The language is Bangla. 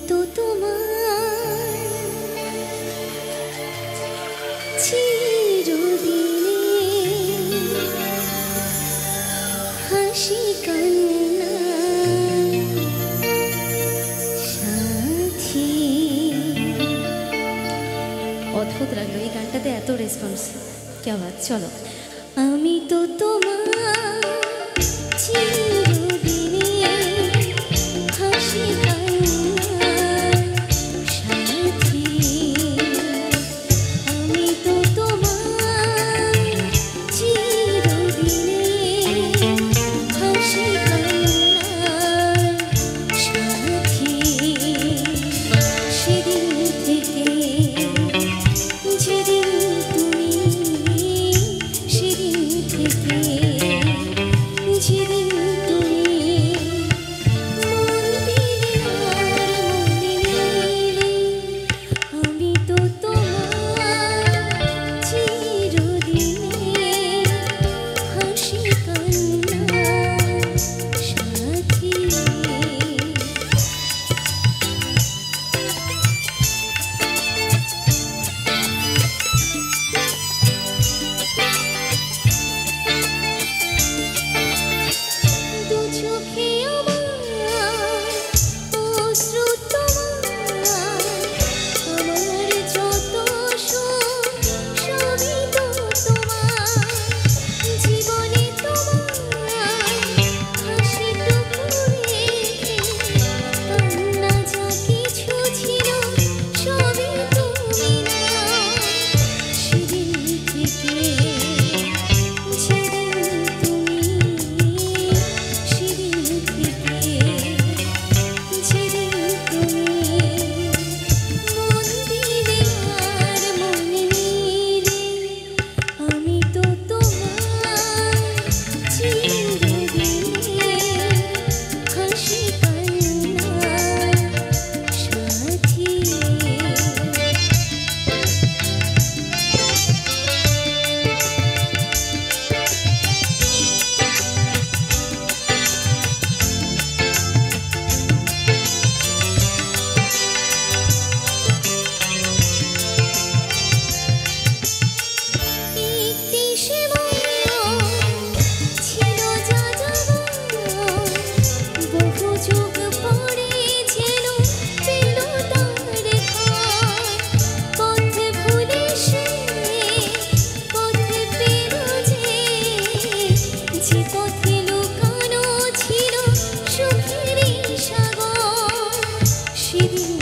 তো তোমার চিরদিনে হাসি কান্না সাথী। অদ্ভুত লাগলো এই গানটাতে, এত রেসপন্স, কে বাত। চলো, আমি তো তোমার চিরদিনে হাসি কান্না সাথী। আমি তো তোমার চিরদিনে হাসি কান্না সাথী। সেদিন থেকে যেদিন তুমি, সেদিন থেকে যেদিন তুমি মন দিলে আর মনে নিলে, আমি তো তোমার চিরদিনে হাসি কান্না সাথী। দু চোখে আমার অশ্রু তোমার, আমার যত সুখ সবই তো তোমার। জীবনে তোমার হাসিটুকু রেখে কান্না যা কিছু ছিল সবই তুমি না। সেদিন থেকে যেদিন তুমি, সেদিন থেকে যেদিন তুমি মন দিলে আর মনে নিলে, আমি তো তোমার চিরদিনে হাসি কান্না সাথী। একটি সেবন ছিল যা যাবার, বহু যুগ পরে যেন পেল তার ঘর। পথে ভুলে সে পথে পেল যে পথে লুকানো ছিল সুখেরই সাগর। সেদিন